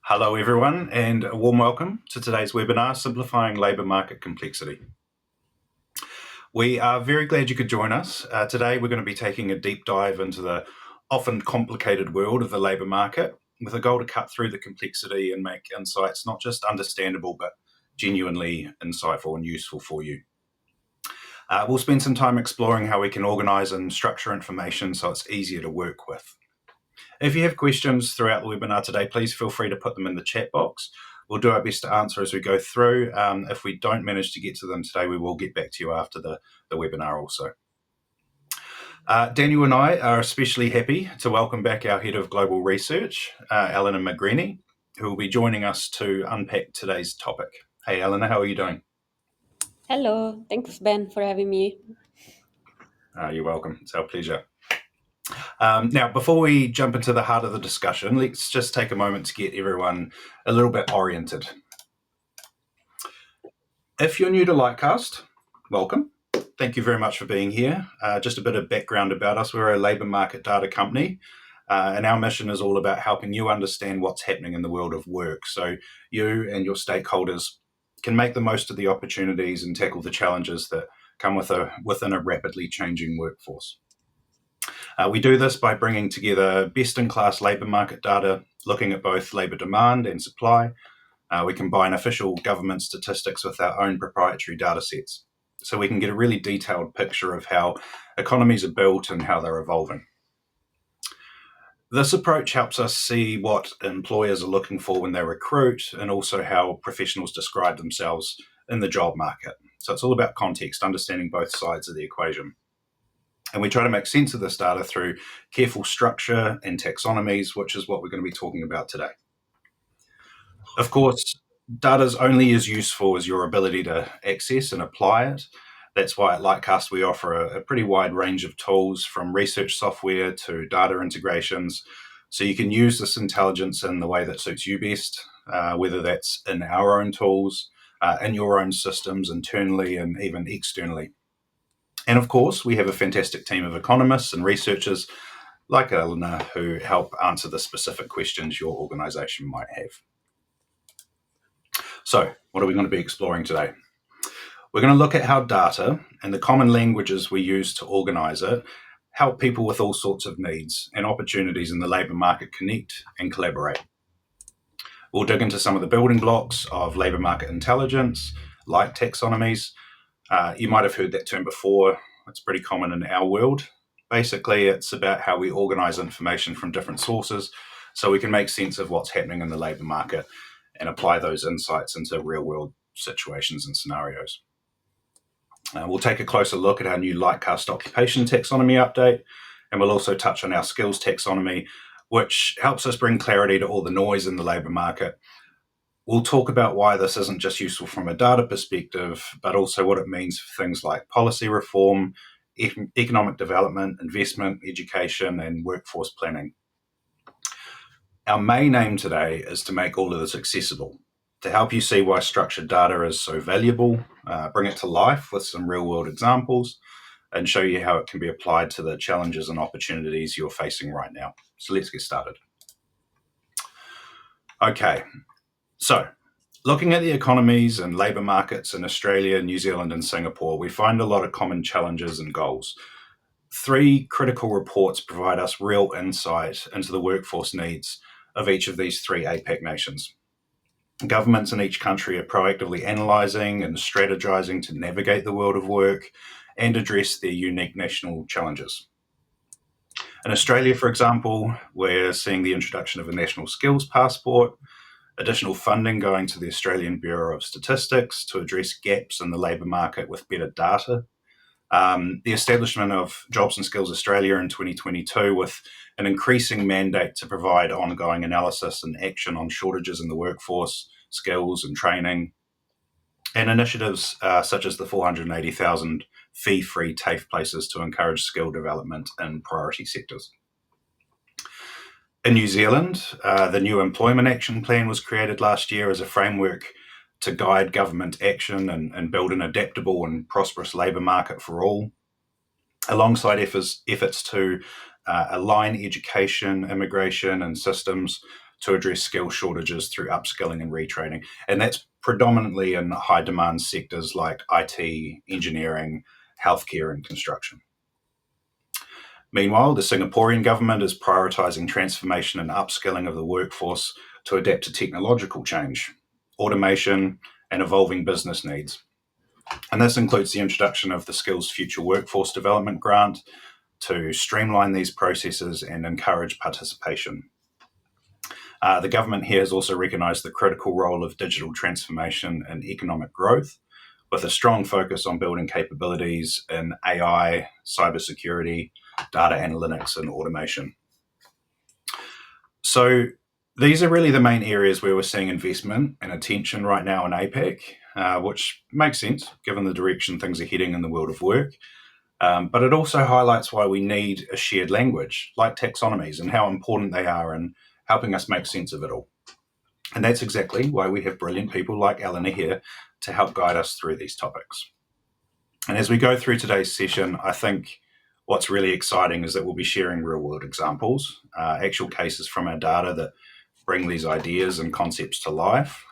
Hello everyone and a warm welcome to today's webinar, Simplifying Labour Market Complexity. We are very glad you could join us. Today we're going to be taking a deep dive into the often complicated world of the labour market with a goal to cut through the complexity and make insights not just understandable but genuinely insightful and useful for you. We'll spend some time exploring how we can organise and structure information so it's easier to work with. If you have questions throughout the webinar today, please feel free to put them in the chat box. We'll do our best to answer as we go through. If we don't manage to get to them today, we will get back to you after the webinar also. Daniel and I are especially happy to welcome back our Head of Global Research, Eleanor McGreeny, who will be joining us to unpack today's topic. Hey, Eleanor, how are you doing? Hello, thanks Ben for having me. You're welcome. It's our pleasure. Now, before we jump into the heart of the discussion, let's just take a moment to get everyone a little bit oriented. If you're new to Lightcast, welcome. Thank you very much for being here. Just a bit of background about us. We're a labour market data company, and our mission is all about helping you understand what's happening in the world of work so you and your stakeholders can make the most of the opportunities and tackle the challenges that come within a rapidly changing workforce. We do this by bringing together best-in-class labour market data, looking at both labour demand and supply. We combine official government statistics with our own proprietary data sets, so we can get a really detailed picture of how economies are built and how they're evolving. This approach helps us see what employers are looking for when they recruit and also how professionals describe themselves in the job market. So it's all about context, understanding both sides of the equation. And we try to make sense of this data through careful structure and taxonomies, which is what we're going to be talking about today. Of course, data is only as useful as your ability to access and apply it. That's why at Lightcast we offer a pretty wide range of tools, from research software to data integrations, so you can use this intelligence in the way that suits you best, whether that's in our own tools, in your own systems internally and even externally. And of course, we have a fantastic team of economists and researchers like Eleanor who help answer the specific questions your organisation might have. So, what are we going to be exploring today? We're going to look at how data and the common languages we use to organise it help people with all sorts of needs and opportunities in the labour market connect and collaborate. We'll dig into some of the building blocks of labour market intelligence, like taxonomies. You might have heard that term before. It's pretty common in our world. Basically, it's about how we organise information from different sources so we can make sense of what's happening in the labour market and apply those insights into real-world situations and scenarios. We'll take a closer look at our new Lightcast occupation taxonomy update, and we'll also touch on our skills taxonomy, which helps us bring clarity to all the noise in the labour market. We'll talk about why this isn't just useful from a data perspective, but also what it means for things like policy reform, economic development, investment, education, and workforce planning. Our main aim today is to make all of this accessible, to help you see why structured data is so valuable, bring it to life with some real-world examples, and show you how it can be applied to the challenges and opportunities you're facing right now. So let's get started. Okay. So, looking at the economies and labour markets in Australia, New Zealand and Singapore, we find a lot of common challenges and goals. 3 critical reports provide us real insight into the workforce needs of each of these 3 APAC nations. Governments in each country are proactively analysing and strategising to navigate the world of work and address their unique national challenges. In Australia, for example, we're seeing the introduction of a national skills passport, additional funding going to the Australian Bureau of Statistics to address gaps in the labour market with better data, the establishment of Jobs and Skills Australia in 2022 with an increasing mandate to provide ongoing analysis and action on shortages in the workforce, skills and training, and initiatives such as the 480,000 fee-free TAFE places to encourage skill development in priority sectors. In New Zealand, the new Employment Action Plan was created last year as a framework to guide government action and build an adaptable and prosperous labour market for all, alongside efforts to align education, immigration and systems to address skill shortages through upskilling and retraining. And that's predominantly in high demand sectors like IT, engineering, healthcare, and construction. Meanwhile, the Singaporean government is prioritising transformation and upskilling of the workforce to adapt to technological change, automation, and evolving business needs. And this includes the introduction of the Skills Future Workforce Development Grant to streamline these processes and encourage participation. The government here has also recognised the critical role of digital transformation in economic growth, with a strong focus on building capabilities in AI, cybersecurity, data analytics, and automation. So these are really the main areas where we're seeing investment and attention right now in APAC, which makes sense given the direction things are heading in the world of work. But it also highlights why we need a shared language like taxonomies and how important they are in helping us make sense of it all. And that's exactly why we have brilliant people like Eleanor here to help guide us through these topics. And as we go through today's session, I think what's really exciting is that we'll be sharing real-world examples, actual cases from our data that bring these ideas and concepts to life.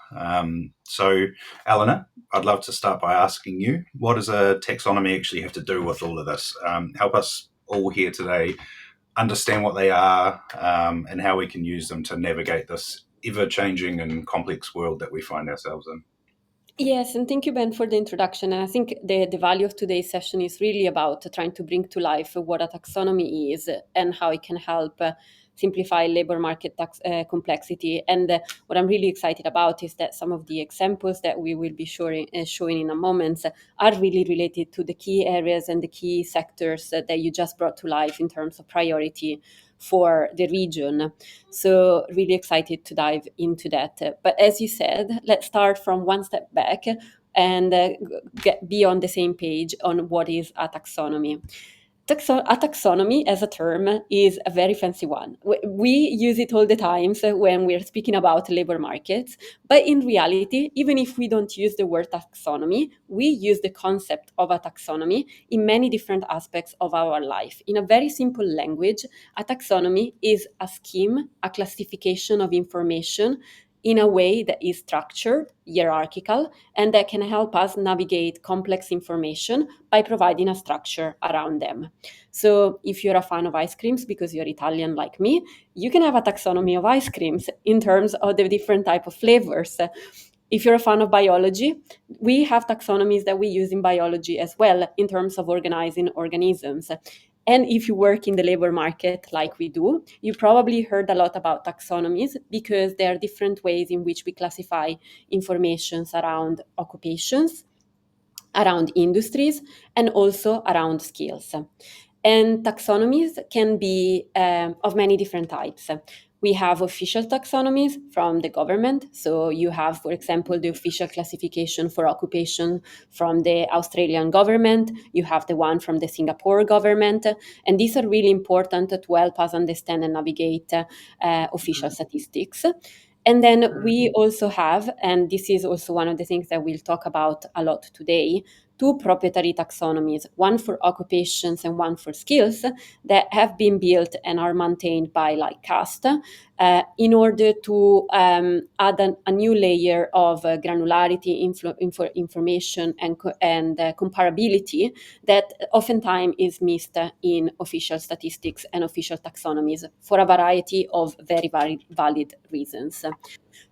So, Eleanor, I'd love to start by asking you, what does a taxonomy actually have to do with all of this? Help us all here today understand what they are and how we can use them to navigate this ever-changing and complex world that we find ourselves in. Yes, and thank you, Ben, for the introduction. And I think the value of today's session is really about trying to bring to life what a taxonomy is and how it can help simplify labor market complexity. And what I'm really excited about is that some of the examples that we will be showing in a moment are really related to the key areas and the key sectors that you just brought to life in terms of priority for the region. So really excited to dive into that. But as you said, let's start from one step back and be on the same page on what is a taxonomy. A taxonomy as a term is a very fancy one. We use it all the time when we're speaking about labor markets, but in reality, even if we don't use the word taxonomy, we use the concept of a taxonomy in many different aspects of our life. In a very simple language, a taxonomy is a scheme, a classification of information in a way that is structured, hierarchical, and that can help us navigate complex information by providing a structure around them. So if you're a fan of ice creams because you're Italian like me, you can have a taxonomy of ice creams in terms of the different type of flavors. If you're a fan of biology, we have taxonomies that we use in biology as well in terms of organizing organisms. And if you work in the labor market like we do, you probably heard a lot about taxonomies because there are different ways in which we classify informations around occupations, around industries, and also around skills. And taxonomies can be of many different types. We have official taxonomies from the government. So you have, for example, the official classification for occupation from the Australian government. You have the one from the Singapore government. And these are really important to help us understand and navigate official statistics. And then we also have, and this is also one of the things that we'll talk about a lot today, two proprietary taxonomies, one for occupations and one for skills, that have been built and are maintained by Lightcast in order to add a new layer of granularity, information, and comparability that oftentimes is missed in official statistics and official taxonomies for a variety of very valid reasons.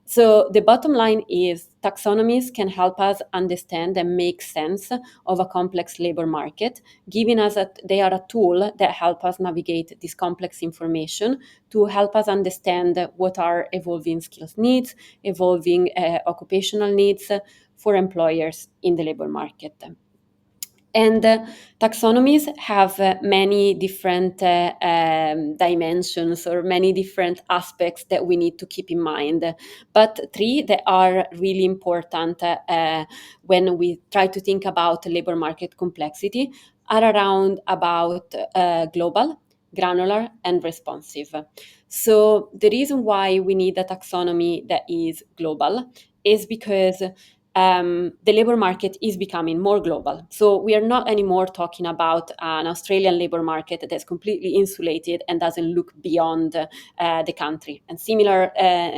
So the bottom line is taxonomies can help us understand and make sense of a complex labor market, giving us they are a tool that help us navigate this complex information to help us understand what are evolving skills needs, evolving occupational needs for employers in the labor market. And taxonomies have many different dimensions or many different aspects that we need to keep in mind. But three that are really important when we try to think about labor market complexity are around about global, granular, and responsive. So the reason why we need a taxonomy that is global is because the labor market is becoming more global. So we are not anymore talking about an Australian labor market that is completely insulated and doesn't look beyond the country. And similar,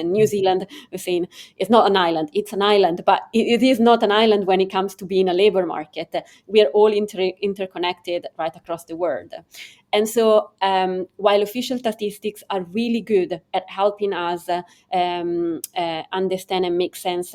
New Zealand, we're saying it's not an island, it's an island, but it is not an island when it comes to being a labor market. We are all interconnected right across the world. And so while official statistics are really good at helping us understand and make sense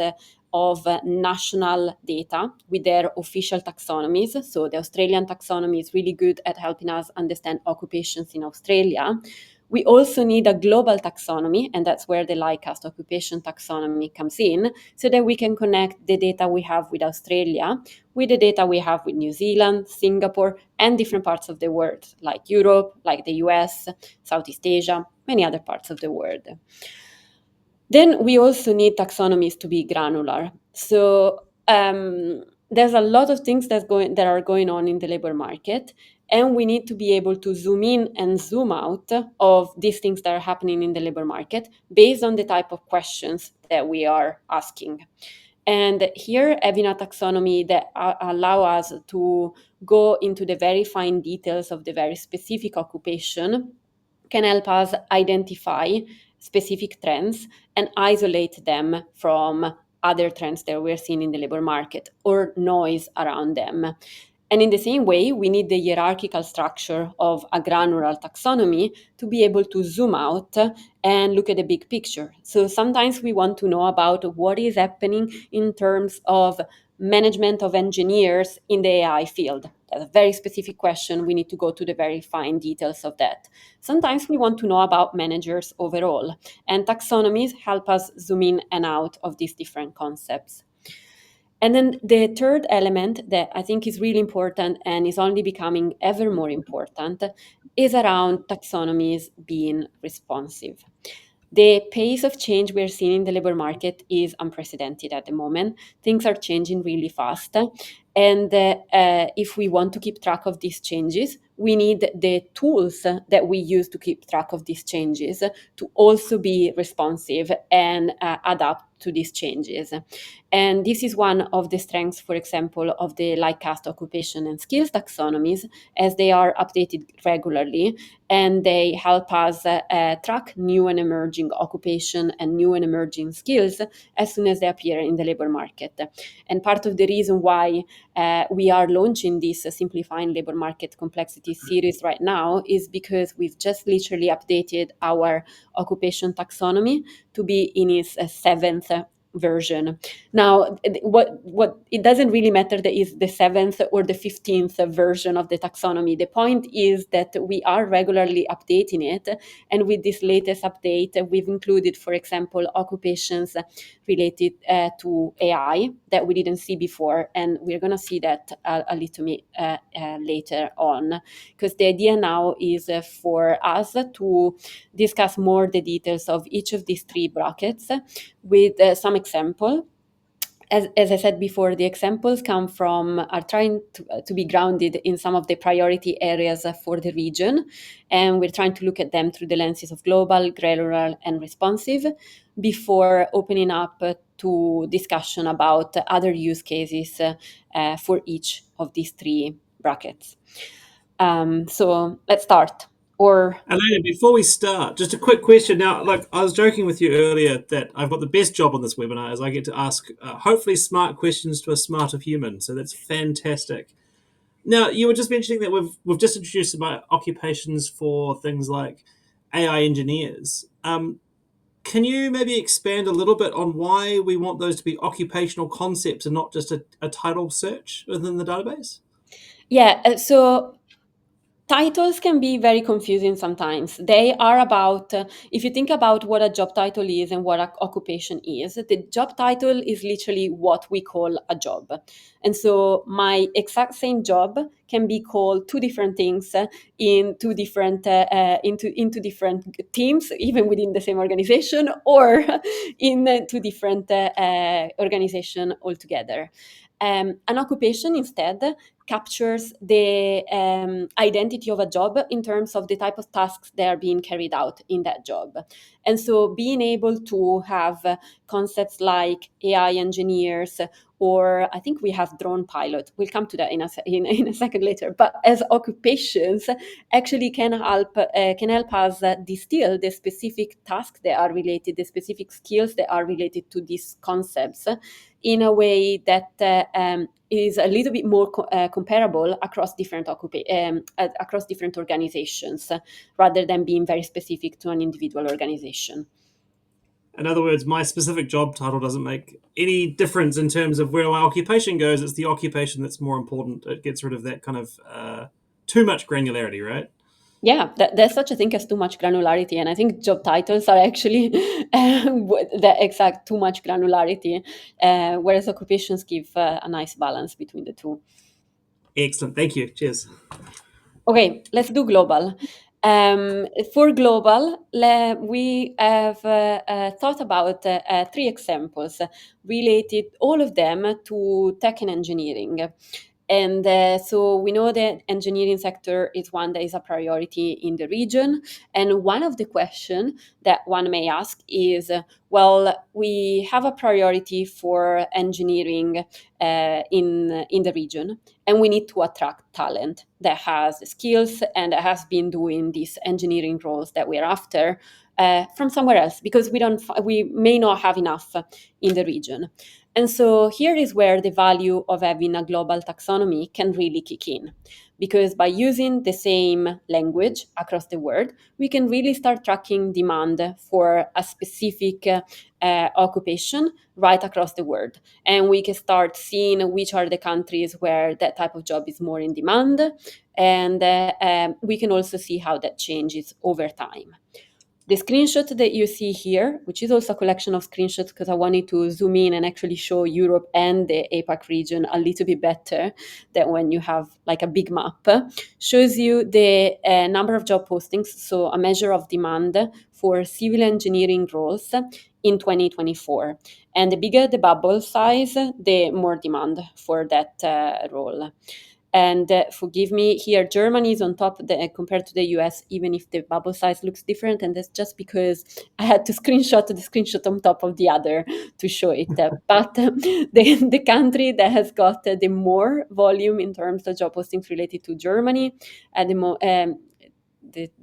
of national data with their official taxonomies. So the Australian taxonomy is really good at helping us understand occupations in Australia. We also need a global taxonomy, and that's where the Lightcast occupation taxonomy comes in, so that we can connect the data we have with Australia with the data we have with New Zealand, Singapore, and different parts of the world, like Europe, like the US, Southeast Asia, many other parts of the world. Then we also need taxonomies to be granular. So there's a lot of things that are going on in the labor market, and we need to be able to zoom in and zoom out of these things that are happening in the labor market based on the type of questions that we are asking. And here, having a taxonomy that allow us to go into the very fine details of the very specific occupation can help us identify specific trends and isolate them from other trends that we're seeing in the labor market or noise around them. And in the same way, we need the hierarchical structure of a granular taxonomy to be able to zoom out and look at the big picture. So sometimes we want to know about what is happening in terms of management of engineers in the AI field. That's a very specific question. We need to go to the very fine details of that. Sometimes we want to know about managers overall, and taxonomies help us zoom in and out of these different concepts. And then the third element that I think is really important and is only becoming ever more important is around taxonomies being responsive. The pace of change we're seeing in the labor market is unprecedented at the moment. Things are changing really fast. And if we want to keep track of these changes, we need the tools that we use to keep track of these changes to also be responsive and adapt to these changes. And this is one of the strengths, for example, of the Lightcast occupation and skills taxonomies, as they are updated regularly and they help us track new and emerging occupation and new and emerging skills as soon as they appear in the labor market. And part of the reason why we are launching this Simplifying Labor Market Complexity series right now is because we've just literally updated our occupation taxonomy to be in its seventh version. Now, what it doesn't really matter that is the 7th or the 15th version of the taxonomy. The point is that we are regularly updating it, and with this latest update, we've included, for example, occupations related to AI that we didn't see before, and we're going to see that a little bit later on, because the idea now is for us to discuss more the details of each of these three brackets with some example. As I said before, the examples are trying to be grounded in some of the priority areas for the region, and we're trying to look at them through the lenses of global, granular, and responsive before opening up to discussion about other use cases for each of these three brackets. So let's start. Elena, before we start, just a quick question. Now, like I was joking with you earlier that I've got the best job on this webinar is I get to ask hopefully smart questions to a smarter human. So that's fantastic. Now, you were just mentioning that we've just introduced some occupations for things like AI engineers. Can you maybe expand a little bit on why we want those to be occupational concepts and not just a title search within the database? Yeah, so titles can be very confusing sometimes. They are about, if you think about what a job title is and what an occupation is, the job title is literally what we call a job. And so my exact same job can be called two different things in two different into different teams, even within the same organization, or in two different organization altogether. An occupation instead captures the identity of a job in terms of the type of tasks that are being carried out in that job. And so being able to have concepts like AI engineers, or I think we have drone pilot. We'll come to that in a second later. But as occupations, actually can help us distill the specific tasks that are related, the specific skills that are related to these concepts, in a way that is a little bit more comparable across different across different organizations, rather than being very specific to an individual organization. In other words, my specific job title doesn't make any difference in terms of where my occupation goes. It's the occupation that's more important. It gets rid of that kind of too much granularity, right? Yeah, there's such a thing as too much granularity, and I think job titles are actually the exact too much granularity, whereas occupations give a nice balance between the two. Excellent. Thank you. Cheers. Okay, let's do global. For global, we have thought about 3 examples related, all of them, to tech and engineering. And so we know that engineering sector is one that is a priority in the region. And one of the questions that one may ask is, well, we have a priority for engineering in the region, and we need to attract talent that has skills and that has been doing these engineering roles that we're after from somewhere else, because we may not have enough in the region. And so here is where the value of having a global taxonomy can really kick in. Because by using the same language across the world, we can really start tracking demand for a specific occupation right across the world. And we can start seeing which are the countries where that type of job is more in demand. And we can also see how that changes over time. The screenshot that you see here, which is also a collection of screenshots because I wanted to zoom in and actually show Europe and the APAC region a little bit better than when you have like a big map, shows you the number of job postings, so a measure of demand for civil engineering roles in 2024. And the bigger the bubble size, the more demand for that role. And forgive me, here Germany is on top compared to the US, even if the bubble size looks different. And that's just because I had to screenshot the screenshot on top of the other to show it. But the country that has got the more volume in terms of job postings related to Germany, the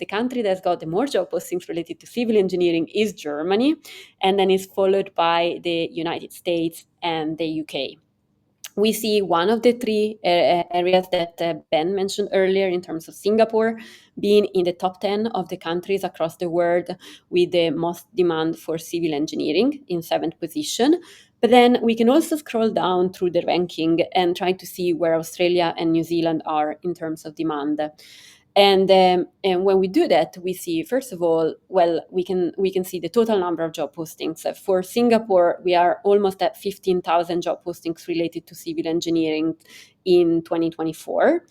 country that's got the more job postings related to civil engineering is Germany, and then is followed by the United States and the UK. We see one of the 3 areas that Ben mentioned earlier in terms of Singapore being in the top 10 of the countries across the world with the most demand for civil engineering in 7th position. But then we can also scroll down through the ranking and try to see where Australia and New Zealand are in terms of demand. And when we do that, we see, first of all, well, we can see the total number of job postings. For Singapore, we are almost at 15,000 job postings related to civil engineering in 2024.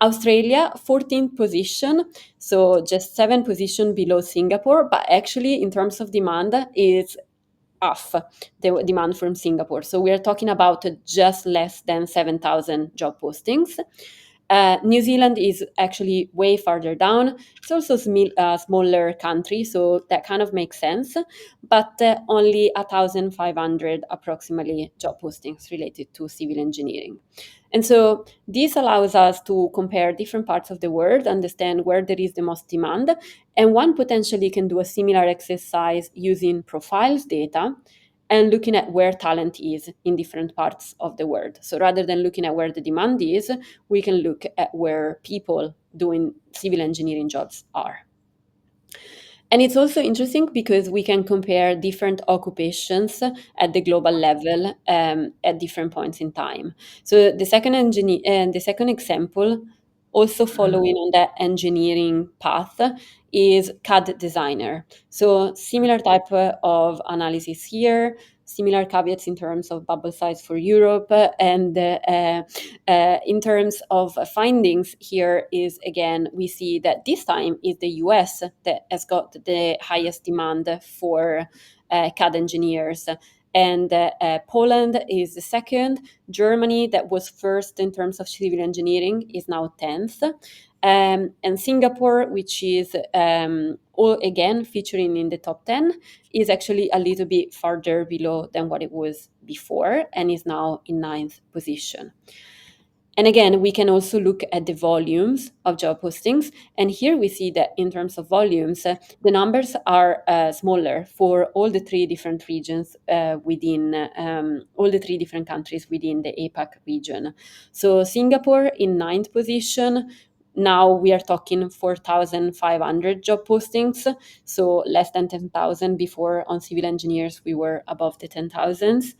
Australia, 14th position, so just 7 positions below Singapore, but actually in terms of demand is half the demand from Singapore. So we are talking about just less than 7,000 job postings. New Zealand is actually way farther down. It's also a smaller country, so that kind of makes sense, but only 1,500 approximately job postings related to civil engineering. And so this allows us to compare different parts of the world, understand where there is the most demand, and one potentially can do a similar exercise using profiles data and looking at where talent is in different parts of the world. So rather than looking at where the demand is, we can look at where people doing civil engineering jobs are. And it's also interesting because we can compare different occupations at the global level at different points in time. So the second example, also following on that engineering path, is CAD designer. So similar type of analysis here, similar caveats in terms of bubble size for Europe, and in terms of findings here is, again, we see that this time is the US that has got the highest demand for CAD engineers. and Poland is the second. Germany, that was first in terms of civil engineering, is now 10th. And Singapore, which is again featuring in the top 10, is actually a little bit farther below than what it was before and is now in 9th position. And again, we can also look at the volumes of job postings. And here we see that in terms of volumes, the numbers are smaller for all the three different regions within all the three different countries within the APAC region. So Singapore in 9th position. Now we are talking 4,500 job postings, so less than 10,000. Before on civil engineers, we were above the 10,000s.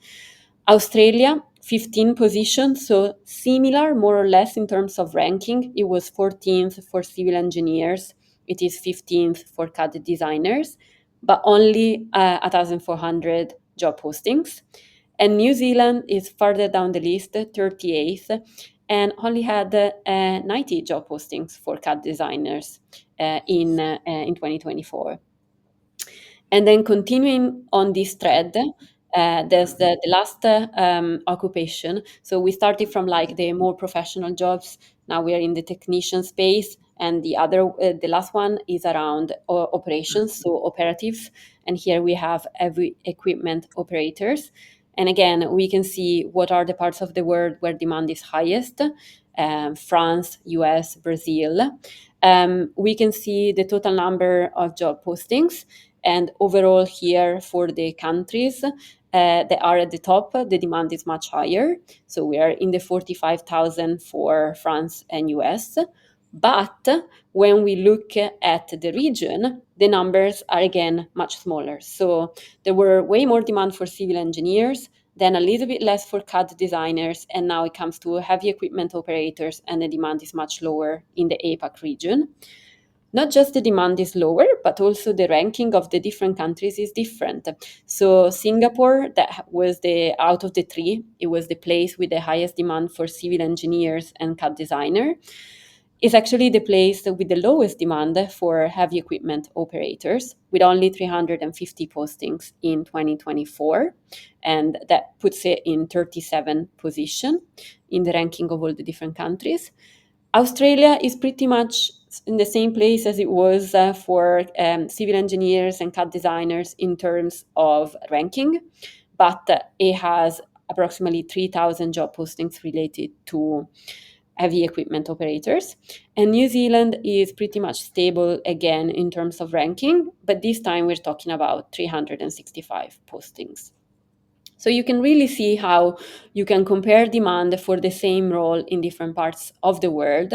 Australia, 15 positions, so similar more or less in terms of ranking. It was 14th for civil engineers. It is 15th for CAD designers, but only 1,400 job postings. And New Zealand is further down the list, 38th, and only had 90 job postings for CAD designers in 2024. And then continuing on this thread, there's the last occupation. So we started from like the more professional jobs. Now we are in the technician space, and the last one is around operations, so operatives. And here we have heavy equipment operators. And again, we can see what are the parts of the world where demand is highest: France, US, Brazil. We can see the total number of job postings. And overall, here for the countries that are at the top, the demand is much higher. So we are in the 45,000 for France and US. But when we look at the region, the numbers are again much smaller. So there were way more demand for civil engineers, then a little bit less for CAD designers, and now it comes to heavy equipment operators, and the demand is much lower in the APAC region. Not just the demand is lower, but also the ranking of the different countries is different. So Singapore, that was out of the three, it was the place with the highest demand for civil engineers and CAD designer, is actually the place with the lowest demand for heavy equipment operators, with only 350 postings in 2024. And that puts it in 37th position in the ranking of all the different countries. Australia is pretty much in the same place as it was for civil engineers and CAD designers in terms of ranking, but it has approximately 3,000 job postings related to heavy equipment operators. And New Zealand is pretty much stable again in terms of ranking, but this time we're talking about 365 postings. So you can really see how you can compare demand for the same role in different parts of the world.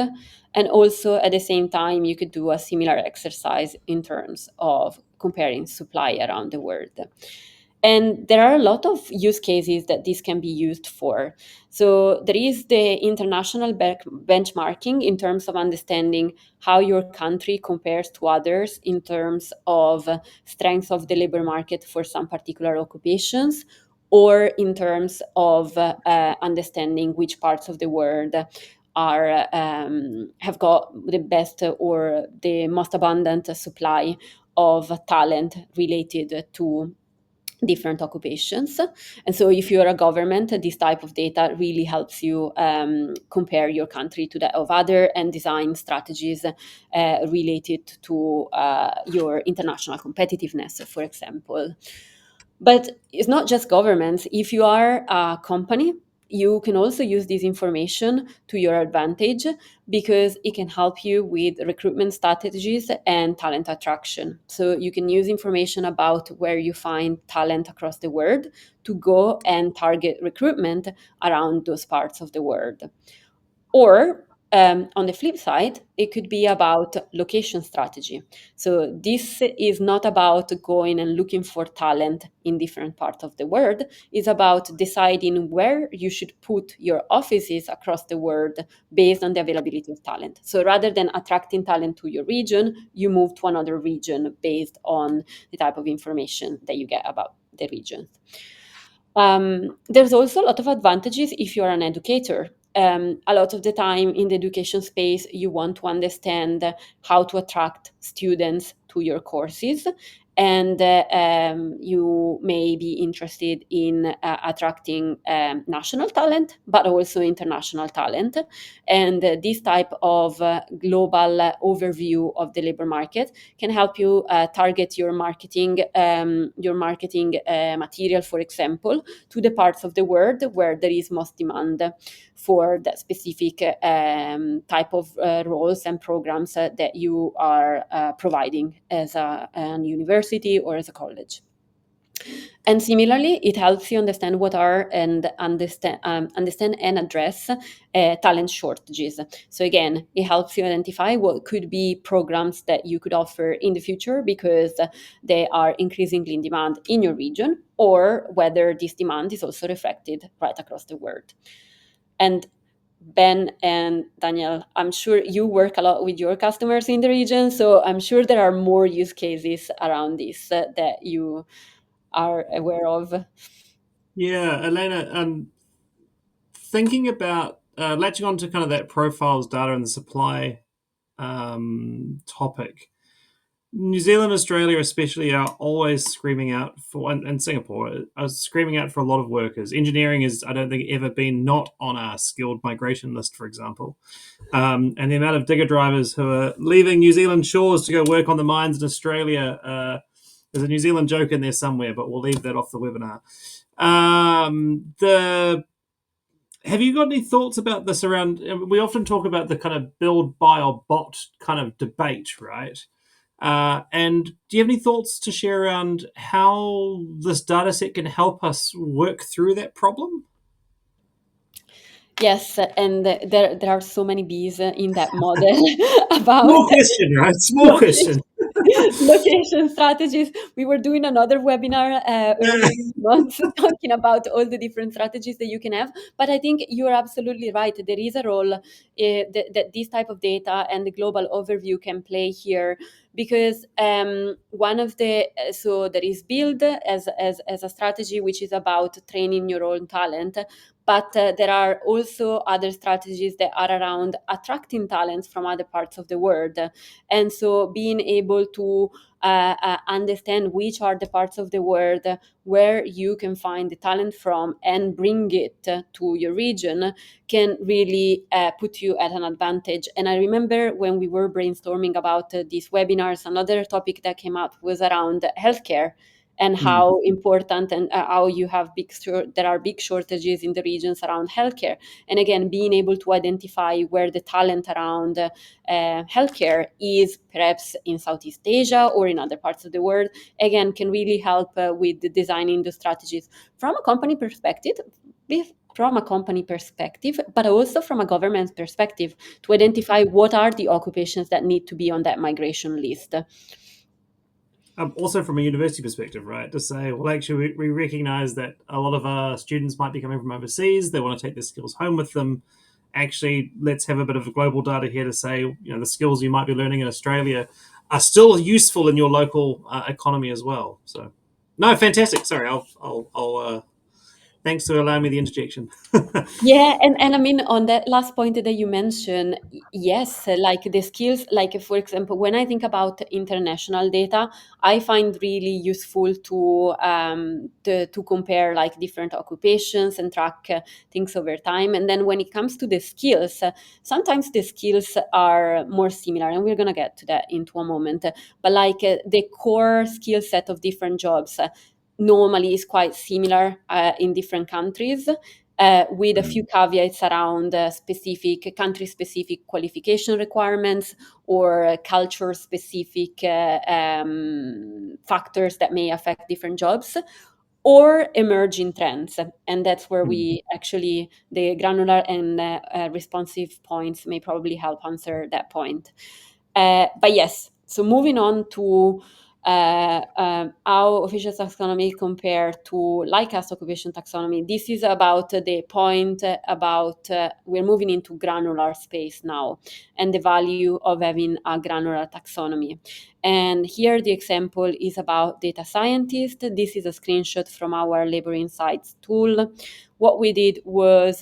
And also at the same time, you could do a similar exercise in terms of comparing supply around the world. And there are a lot of use cases that this can be used for. So there is the international benchmarking in terms of understanding how your country compares to others in terms of strength of the labor market for some particular occupations, or in terms of understanding which parts of the world are have got the best or the most abundant supply of talent related to different occupations. And so if you're a government, this type of data really helps you compare your country to that of other and design strategies related to your international competitiveness, for example. But it's not just governments. If you are a company, you can also use this information to your advantage, because it can help you with recruitment strategies and talent attraction. So you can use information about where you find talent across the world to go and target recruitment around those parts of the world. Or on the flip side, it could be about location strategy. So this is not about going and looking for talent in different parts of the world. It's about deciding where you should put your offices across the world based on the availability of talent. So rather than attracting talent to your region, you move to another region based on the type of information that you get about the region. There's also a lot of advantages if you're an educator. A lot of the time in the education space, you want to understand how to attract students to your courses. And you may be interested in attracting national talent, but also international talent. And this type of global overview of the labor market can help you target your marketing material, for example, to the parts of the world where there is most demand for that specific type of roles and programs that you are providing as a university or as a college. And similarly, it helps you understand what are and understand and address talent shortages. So again, it helps you identify what could be programs that you could offer in the future because they are increasingly in demand in your region, or whether this demand is also reflected right across the world. And Ben and Daniel, I'm sure you work a lot with your customers in the region, so I'm sure there are more use cases around this that you are aware of. Yeah, Elena, thinking about latching on to kind of that profiles data and the supply topic. New Zealand, Australia especially are always screaming out for, and Singapore are screaming out for a lot of workers. Engineering is, I don't think, ever been not on a skilled migration list, for example. And the amount of digger drivers who are leaving New Zealand shores to go work on the mines in Australia, there's a New Zealand joke in there somewhere, but we'll leave that off the webinar. Have you got any thoughts about this around, we often talk about the kind of build, buy, or bot kind of debate, right? And do you have any thoughts to share around how this data set can help us work through that problem? Yes, and there are so many bees in that model about Small question, right? Small question. location strategies. We were doing another webinar earlier this month talking about all the different strategies that you can have. But I think you are absolutely right. There is a role that this type of data and the global overview can play here, because one of the so there is build as a strategy which is about training your own talent. But there are also other strategies that are around attracting talents from other parts of the world. And so being able to understand which are the parts of the world where you can find the talent from and bring it to your region can really put you at an advantage. And I remember when we were brainstorming about these webinars, another topic that came up was around healthcare, and how important and how you have there are big shortages in the regions around healthcare. And again, being able to identify where the talent around healthcare is, perhaps in Southeast Asia or in other parts of the world, again, can really help with designing the strategies from a company perspective, but also from a government perspective, to identify what are the occupations that need to be on that migration list. Also from a university perspective, right? To say, well, actually, we recognize that a lot of our students might be coming from overseas. They want to take their skills home with them. Actually, let's have a bit of global data here to say, the skills you might be learning in Australia are still useful in your local economy as well. So, no, fantastic. Sorry, I'll thanks for allowing me the interjection. Yeah, and I mean, on that last point that you mentioned, yes, like the skills, like for example, when I think about international data, I find really useful to compare like different occupations and track things over time. And then when it comes to the skills, sometimes the skills are more similar, and we're gonna get to that into a moment. But like the core skill set of different jobs normally is quite similar in different countries. With a few caveats around specific country-specific qualification requirements or culture-specific factors that may affect different jobs, or emerging trends. And that's where we actually, the granular and responsive points may probably help answer that point. But yes, so moving on to how official taxonomy compare to Lightcast occupation taxonomy. This is about the point about we're moving into granular space now, and the value of having a granular taxonomy. And here the example is about data scientist. This is a screenshot from our Labor Insights tool. What we did was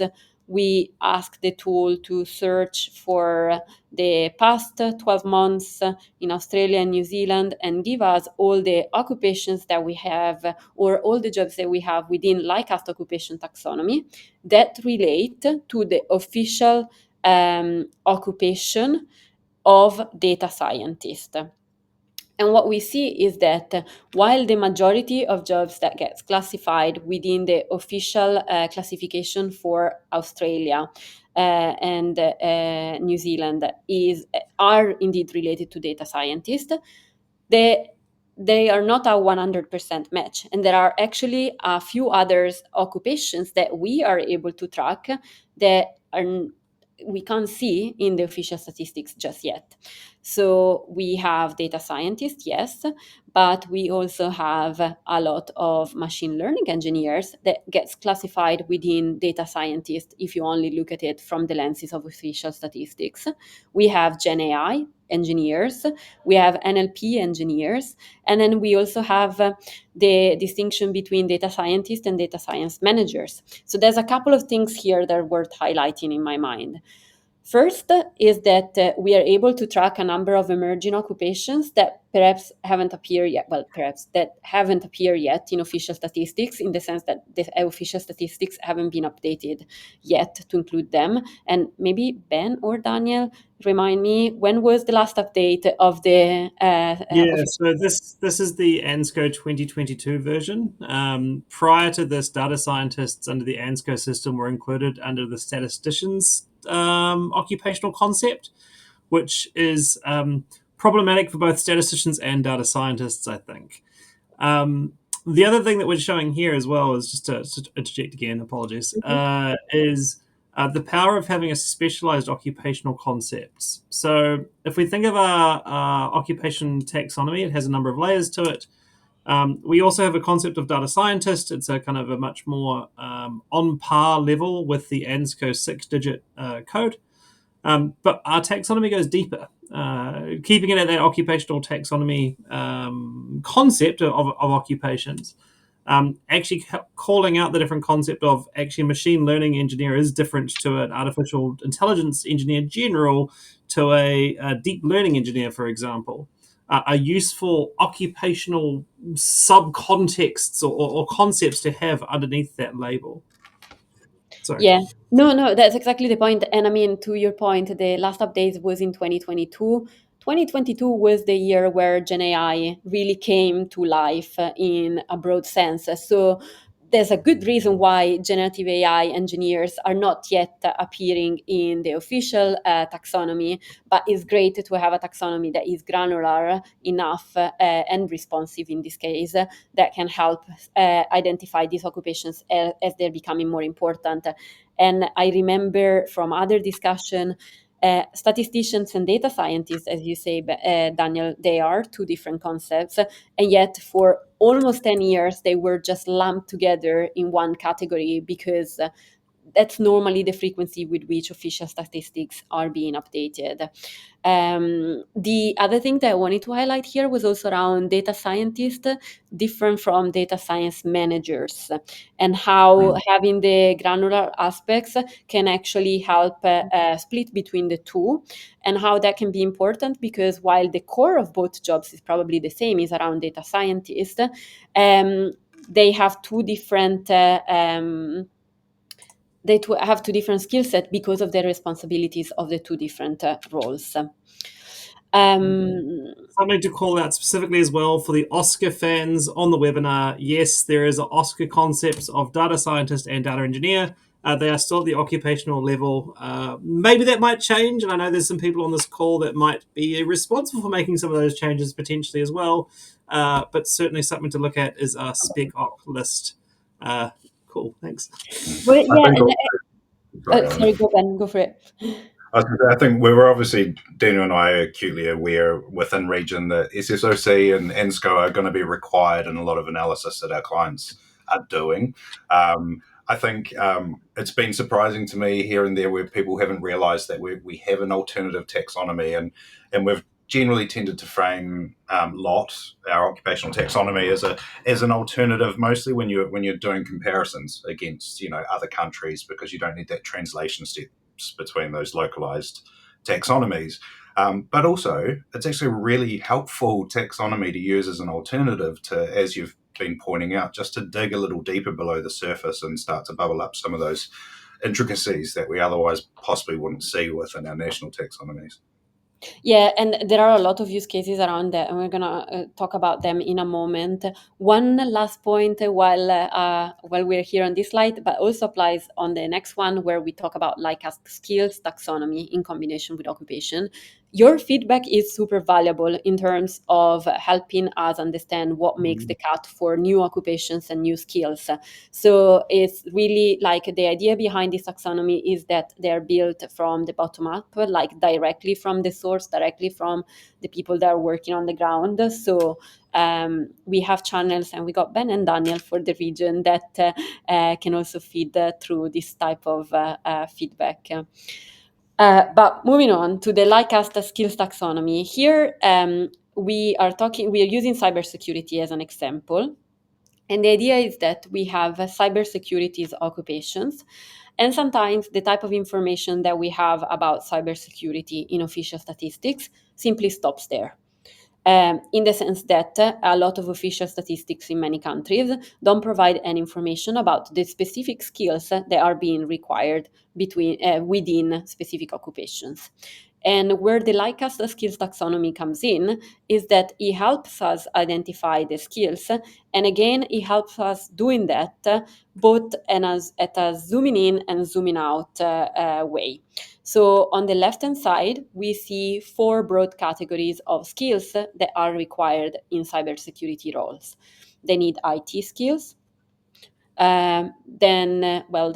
we ask the tool to search for the past 12 months in Australia and New Zealand and give us all the occupations that we have or all the jobs that we have within Lightcast occupation taxonomy that relate to the official occupation of data scientist. And what we see is that while the majority of jobs that gets classified within the official classification for Australia and New Zealand are indeed related to data scientists, they are not a 100% match. And there are actually a few others occupations that we are able to track that we can't see in the official statistics just yet. So we have data scientists, yes, but we also have a lot of machine learning engineers that gets classified within data scientists if you only look at it from the lenses of official statistics. We have Gen AI engineers, we have NLP engineers, and then we also have the distinction between data scientists and data science managers. So there's a couple of things here that are worth highlighting in my mind. First is that we are able to track a number of emerging occupations that perhaps haven't appeared yet. Well, perhaps that haven't appeared yet in official statistics, in the sense that the official statistics haven't been updated yet to include them. And maybe Ben or Daniel, remind me, when was the last update of the? So this is the ANSCO 2022 version. Prior to this, data scientists under the ANSCO system were included under the statisticians occupational concept, which is problematic for both statisticians and data scientists, I think. The other thing that we're showing here as well is, just to interject again, apologies, is the power of having a specialized occupational concepts. So if we think of our occupation taxonomy, it has a number of layers to it. We also have a concept of data scientist. It's a kind of a much more on par level with the ANSCO 6-digit code. But our taxonomy goes deeper, keeping it at that occupational taxonomy concept of occupations. Actually calling out the different concept of actually machine learning engineer is different to an artificial intelligence engineer general to a deep learning engineer, for example. Are useful occupational subcontexts or concepts to have underneath that label. Sorry. Yeah, no, that's exactly the point. And I mean, to your point, the last update was in 2022. 2022 was the year where Gen AI really came to life in a broad sense. So there's a good reason why generative AI engineers are not yet appearing in the official taxonomy, but it's great to have a taxonomy that is granular enough and responsive in this case that can help identify these occupations as they're becoming more important. And I remember from other discussion, statisticians and data scientists, as you say, Daniel, they are two different concepts. And yet for almost 10 years, they were just lumped together in one category because that's normally the frequency with which official statistics are being updated. The other thing that I wanted to highlight here was also around data scientists, different from data science managers, and how having the granular aspects can actually help split between the two, and how that can be important because while the core of both jobs is probably the same, is around data scientists, they have two different have two different skill sets because of the responsibilities of the two different roles. Something to call out specifically as well for the Oscar fans on the webinar. Yes, there is an Oscar concepts of data scientist and data engineer. They are still at the occupational level. Maybe that might change, and I know there's some people on this call that might be responsible for making some of those changes potentially as well. But certainly something to look at is our spec oc list. Cool, thanks. Well, yeah, sorry, go Ben, go for it. I think we were obviously, Daniel and I are acutely aware within region that SSOC and ENSCO are going to be required in a lot of analysis that our clients are doing. I think it's been surprising to me here and there where people haven't realised that we have an alternative taxonomy, and we've generally tended to frame LOT, our occupational taxonomy, as an alternative, mostly when you're doing comparisons against other countries, because you don't need that translation steps between those localized taxonomies. But also, it's actually a really helpful taxonomy to use as an alternative to, as you've been pointing out, just to dig a little deeper below the surface and start to bubble up some of those intricacies that we otherwise possibly wouldn't see within our national taxonomies. Yeah, and there are a lot of use cases around that, and we're gonna talk about them in a moment. One last point while we're here on this slide, but also applies on the next one, where we talk about Lightcast skills taxonomy in combination with occupation. Your feedback is super valuable in terms of helping us understand what makes the cut for new occupations and new skills. So it's really like the idea behind this taxonomy is that they're built from the bottom up, like directly from the source, directly from the people that are working on the ground. So we have channels, and we got Ben and Daniel for the region that can also feed through this type of feedback. But moving on to the Lightcast skills taxonomy, here we are using cybersecurity as an example. And the idea is that we have cybersecurity's occupations, and sometimes the type of information that we have about cybersecurity in official statistics simply stops there. In the sense that a lot of official statistics in many countries don't provide any information about the specific skills that are being required within specific occupations. And where the Lightcast skills taxonomy comes in is that it helps us identify the skills. And again, it helps us doing that both at a zooming in and zooming out way. So on the left-hand side, we see 4 broad categories of skills that are required in cybersecurity roles. They need IT skills. They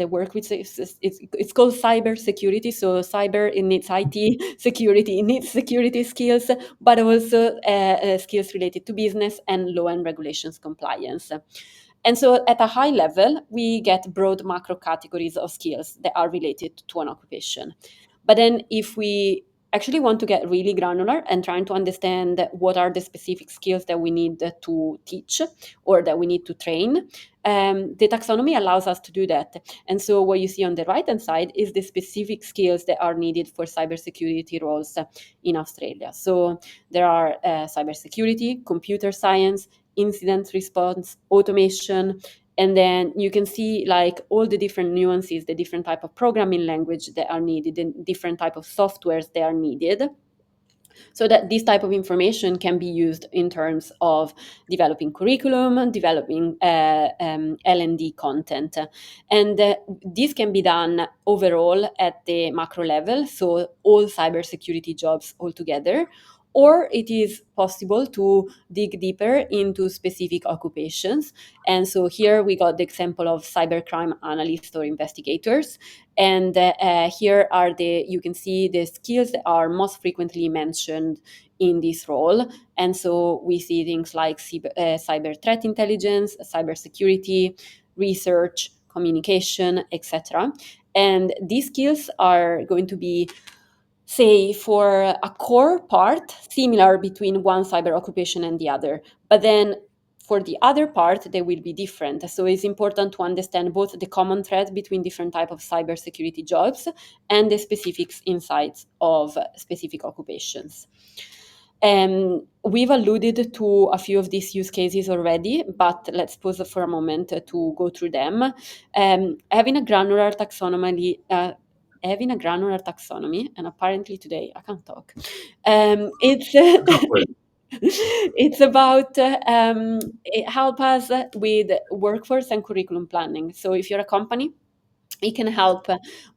work with it's called cyber security. So cyber, it needs IT security, it needs security skills, but also skills related to business and law and regulations compliance. And so at a high level, we get broad macro categories of skills that are related to an occupation. But then if we actually want to get really granular and trying to understand what are the specific skills that we need to teach or that we need to train, the taxonomy allows us to do that. And so what you see on the right-hand side is the specific skills that are needed for cybersecurity roles in Australia. So there are cybersecurity, computer science, incident response, automation, and then you can see like all the different nuances, the different type of programming language that are needed, the different type of softwares that are needed, so that this type of information can be used in terms of developing curriculum, developing L&D content. And this can be done overall at the macro level, so all cybersecurity jobs altogether, or it is possible to dig deeper into specific occupations. And so here we got the example of cybercrime analysts or investigators. And here are you can see the skills that are most frequently mentioned in this role. And so we see things like cyber threat intelligence, cybersecurity, research, communication, etc. And these skills are going to be, say, for a core part, similar between one cyber occupation and the other. But then for the other part, they will be different. So it's important to understand both the common thread between different types of cybersecurity jobs and the specifics insights of specific occupations. We've alluded to a few of these use cases already, but let's pause for a moment to go through them. Having a granular taxonomy, and apparently today I can't talk. It's about it help us with workforce and curriculum planning. So if you're a company, it can help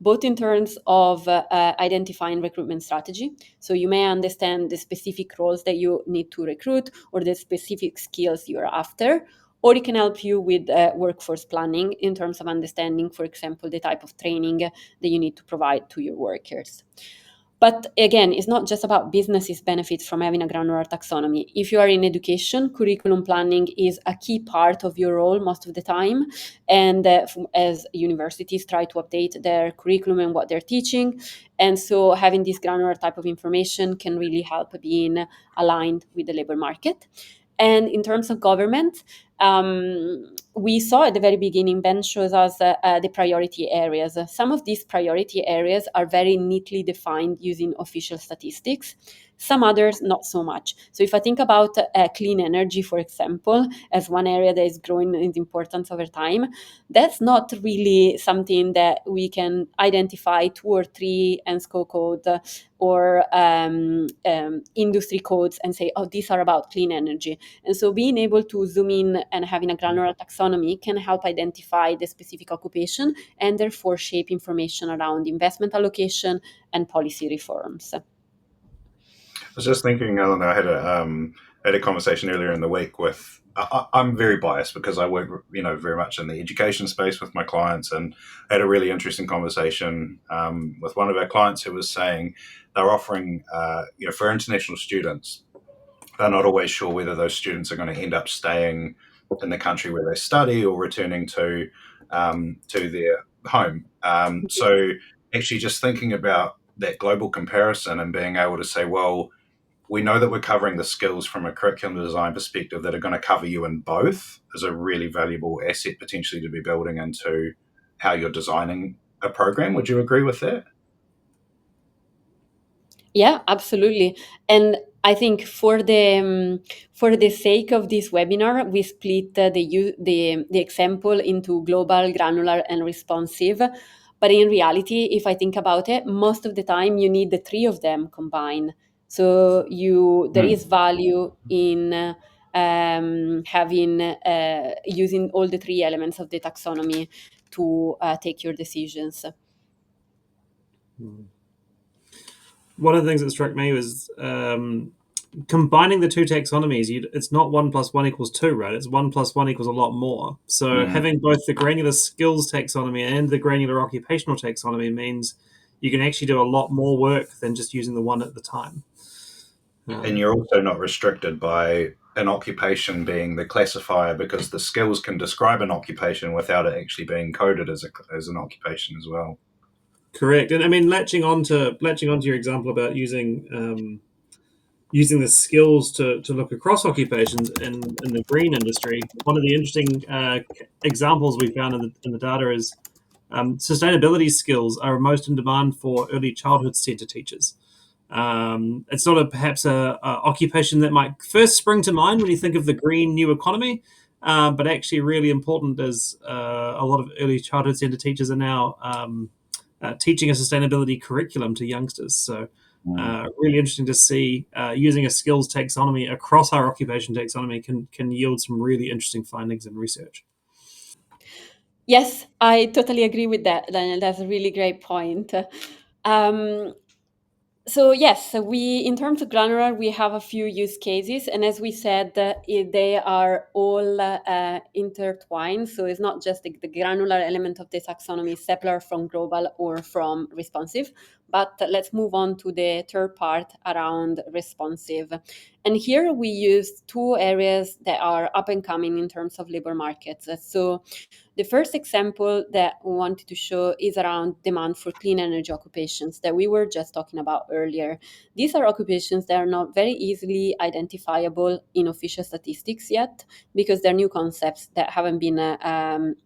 both in terms of identifying recruitment strategy. So you may understand the specific roles that you need to recruit or the specific skills you're after, or it can help you with workforce planning in terms of understanding, for example, the type of training that you need to provide to your workers. But again, it's not just about businesses benefits from having a granular taxonomy. If you are in education, curriculum planning is a key part of your role most of the time. And as universities try to update their curriculum and what they're teaching. And so having this granular type of information can really help being aligned with the labor market. And in terms of government, we saw at the very beginning, Ben shows us the priority areas. Some of these priority areas are very neatly defined using official statistics. Some others, not so much. So if I think about clean energy, for example, as one area that is growing in importance over time, that's not really something that we can identify 2 or 3 ENSCO code or industry codes and say, oh, these are about clean energy. And so being able to zoom in and having a granular taxonomy can help identify the specific occupation and therefore shape information around investment allocation and policy reforms. I was just thinking, Eleanor, I had a conversation earlier in the week with. I'm very biased because I work, very much in the education space with my clients, and I had a really interesting conversation with one of our clients who was saying they're offering, for international students, they're not always sure whether those students are going to end up staying in the country where they study or returning to their home. So actually, just thinking about that global comparison and being able to say, well, we know that we're covering the skills from a curriculum design perspective that are going to cover you in both is a really valuable asset potentially to be building into how you're designing a program. Would you agree with that? Yeah, absolutely. And I think for the sake of this webinar, we split the example into global, granular, and responsive. But in reality, if I think about it, most of the time you need the 3 of them combined. So there is value in having using all the 3 elements of the taxonomy to take your decisions. One of the things that struck me was combining the 2 taxonomies. It's not 1 + 1 = 2, right? It's 1 + 1 = a lot more. So having both the granular skills taxonomy and the granular occupational taxonomy means you can actually do a lot more work than just using the one at the time. And you're also not restricted by an occupation being the classifier, because the skills can describe an occupation without it actually being coded as an occupation as well. Correct. And I mean, latching onto your example about using the skills to look across occupations in the green industry, one of the interesting examples we found in the data is sustainability skills are most in demand for early childhood centre teachers. It's not perhaps a occupation that might first spring to mind when you think of the green new economy, but actually really important as a lot of early childhood centre teachers are now teaching a sustainability curriculum to youngsters. So really interesting to see using a skills taxonomy across our occupation taxonomy can yield some really interesting findings in research. Yes, I totally agree with that, Daniel. That's a really great point. So yes, in terms of Granular, we have a few use cases, and as we said, they are all intertwined. So it's not just the granular element of the taxonomy separate from global or from responsive. But let's move on to the third part around responsive. And here we use 2 areas that are up and coming in terms of labor markets. So the first example that we wanted to show is around demand for clean energy occupations that we were just talking about earlier. These are occupations that are not very easily identifiable in official statistics yet, because they're new concepts that haven't been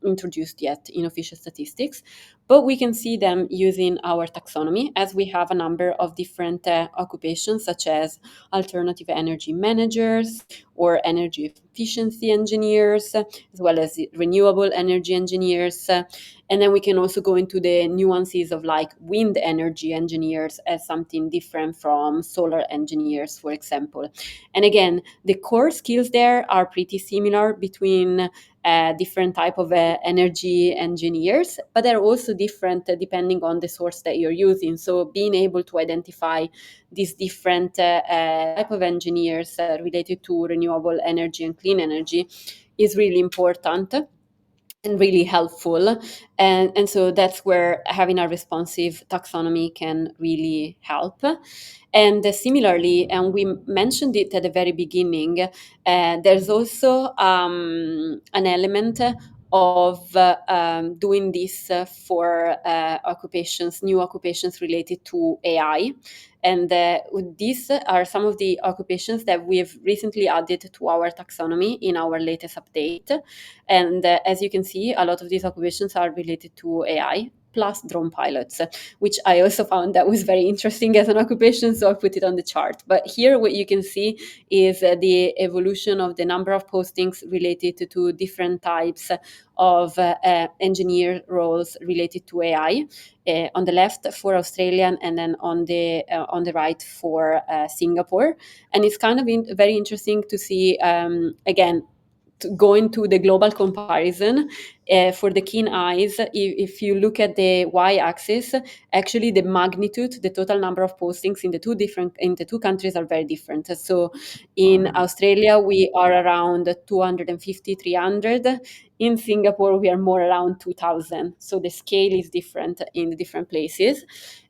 introduced yet in official statistics. But we can see them using our taxonomy, as we have a number of different occupations, such as alternative energy managers or energy efficiency engineers, as well as renewable energy engineers. And then we can also go into the nuances of like wind energy engineers as something different from solar engineers, for example. And again, the core skills there are pretty similar between different type of energy engineers, but they're also different depending on the source that you're using. So being able to identify these different type of engineers related to renewable energy and clean energy is really important. and really helpful. And so that's where having a responsive taxonomy can really help. And similarly, and we mentioned it at the very beginning, there's also an element of doing this for occupations, new occupations related to AI. And these are some of the occupations that we have recently added to our taxonomy in our latest update. And as you can see, a lot of these occupations are related to AI, plus drone pilots, which I also found that was very interesting as an occupation, so I put it on the chart. But here what you can see is the evolution of the number of postings related to different types of engineer roles related to AI. On the left for Australian, and then on the right for Singapore. And it's kind of very interesting to see, again, going to the global comparison. For the keen eyes, if you look at the y-axis, actually the magnitude, the total number of postings in the two countries are very different. So in Australia we are around 250, 300. In Singapore we are more around 2000. So the scale is different in the different places.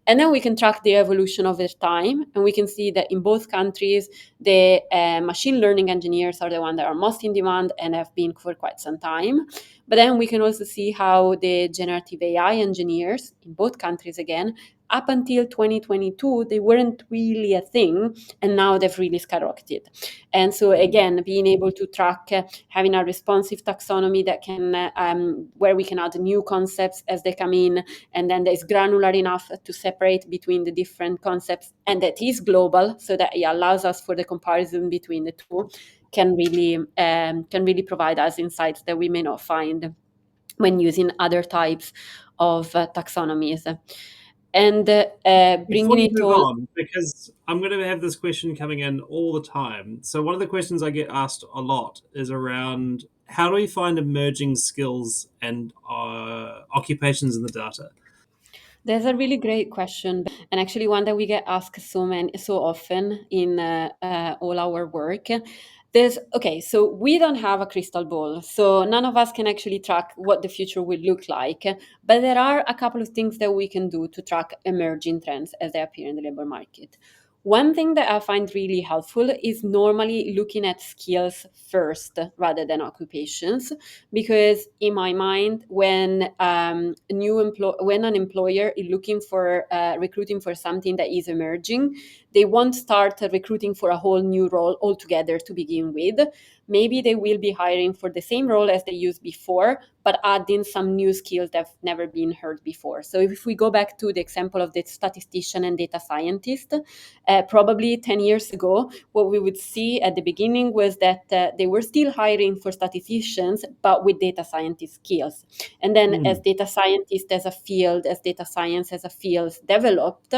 And then we can track the evolution over time, and we can see that in both countries, the machine learning engineers are the ones that are most in demand and have been for quite some time. But then we can also see how the generative AI engineers in both countries, again, up until 2022, they weren't really a thing, and now they've really skyrocketed. And so again, being able to track, having a responsive taxonomy that can, where we can add new concepts as they come in, and then there's granular enough to separate between the different concepts, and that is global, so that it allows us for the comparison between the two, can really provide us insights that we may not find when using other types of taxonomies. And Before bringing you it move all. on, because I'm going to have this question coming in all the time. So one of the questions I get asked a lot is around how do we find emerging skills and occupations in the data? That's a really great question, and actually one that we get asked so often in all our work. So we don't have a crystal ball, so none of us can actually track what the future will look like. But there are a couple of things that we can do to track emerging trends as they appear in the labor market. One thing that I find really helpful is normally looking at skills first rather than occupations, because in my mind, when when an employer is looking for recruiting for something that is emerging, they won't start recruiting for a whole new role altogether to begin with. Maybe they will be hiring for the same role as they used before, but adding some new skills that have never been heard before. So if we go back to the example of the statistician and data scientist, probably 10 years ago, what we would see at the beginning was that they were still hiring for statisticians, but with data scientist skills. And then as data scientist as a field, as data science as a field developed,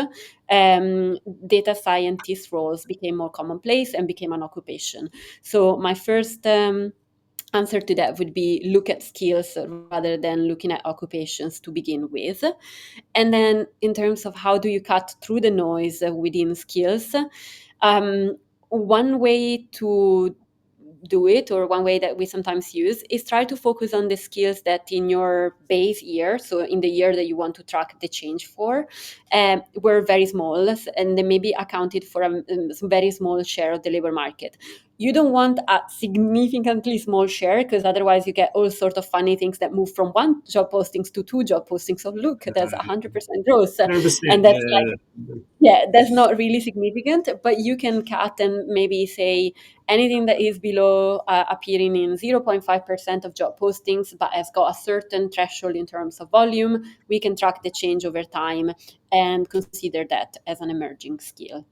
data scientist roles became more commonplace and became an occupation. So my first answer to that would be look at skills rather than looking at occupations to begin with. And then in terms of how do you cut through the noise within skills, one way to do it, or one way that we sometimes use, is try to focus on the skills that in your base year, so in the year that you want to track the change for, were very small, and they maybe accounted for a very small share of the labor market. You don't want a significantly small share, because otherwise you get all sorts of funny things that move from one job postings to two job postings. So look, there's 100% growth, 100%, and that's that's not really significant. But you can cut and maybe say anything that is below appearing in 0.5% of job postings, but has got a certain threshold in terms of volume, we can track the change over time and consider that as an emerging skill.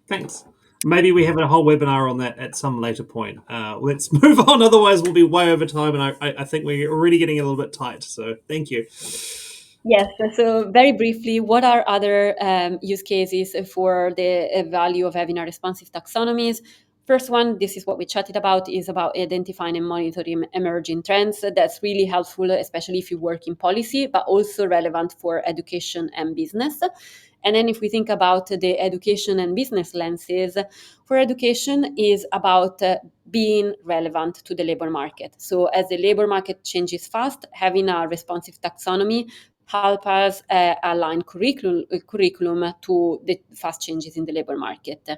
Thanks. Maybe we have a whole webinar on that at some later point. Let's move on, otherwise we'll be way over time, and I think we're already getting a little bit tight. So thank you. Yes, so very briefly, what are other use cases for the value of having a responsive taxonomies? First one, this is what we chatted about, is about identifying and monitoring emerging trends. That's really helpful, especially if you work in policy, but also relevant for education and business. And then if we think about the education and business lenses, for education is about being relevant to the labor market. So as the labor market changes fast, having a responsive taxonomy help us align curriculum to the fast changes in the labor market.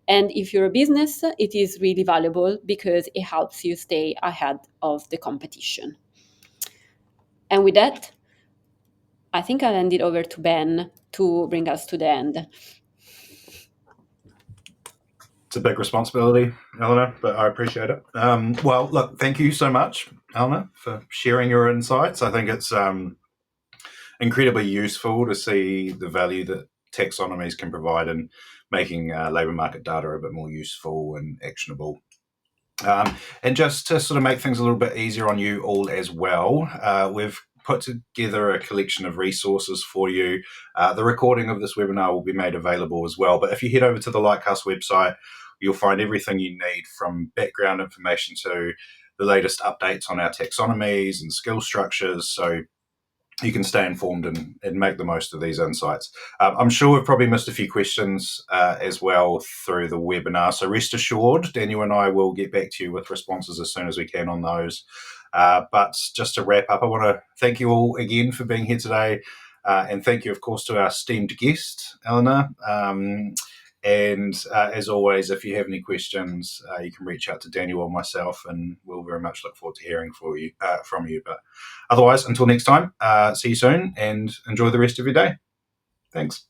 And if you're a business, it is really valuable because it helps you stay ahead of the competition. And with that, I think I'll hand it over to Ben to bring us to the end. It's a big responsibility, Eleanor, but I appreciate it. Well, look, thank you so much, Eleanor, for sharing your insights. I think it's incredibly useful to see the value that taxonomies can provide in making labour market data a bit more useful and actionable. And just to sort of make things a little bit easier on you all as well, we've put together a collection of resources for you. The recording of this webinar will be made available as well. But if you head over to the Lightcast website, you'll find everything you need, from background information to the latest updates on our taxonomies and skill structures, so you can stay informed and make the most of these insights. I'm sure we've probably missed a few questions as well through the webinar, so rest assured, Daniel and I will get back to you with responses as soon as we can on those. But just to wrap up, I want to thank you all again for being here today, and thank you, of course, to our esteemed guest, Eleanor. And as always, if you have any questions, you can reach out to Daniel or myself, and we'll very much look forward to hearing from you. But otherwise, until next time, see you soon and enjoy the rest of your day. Thanks.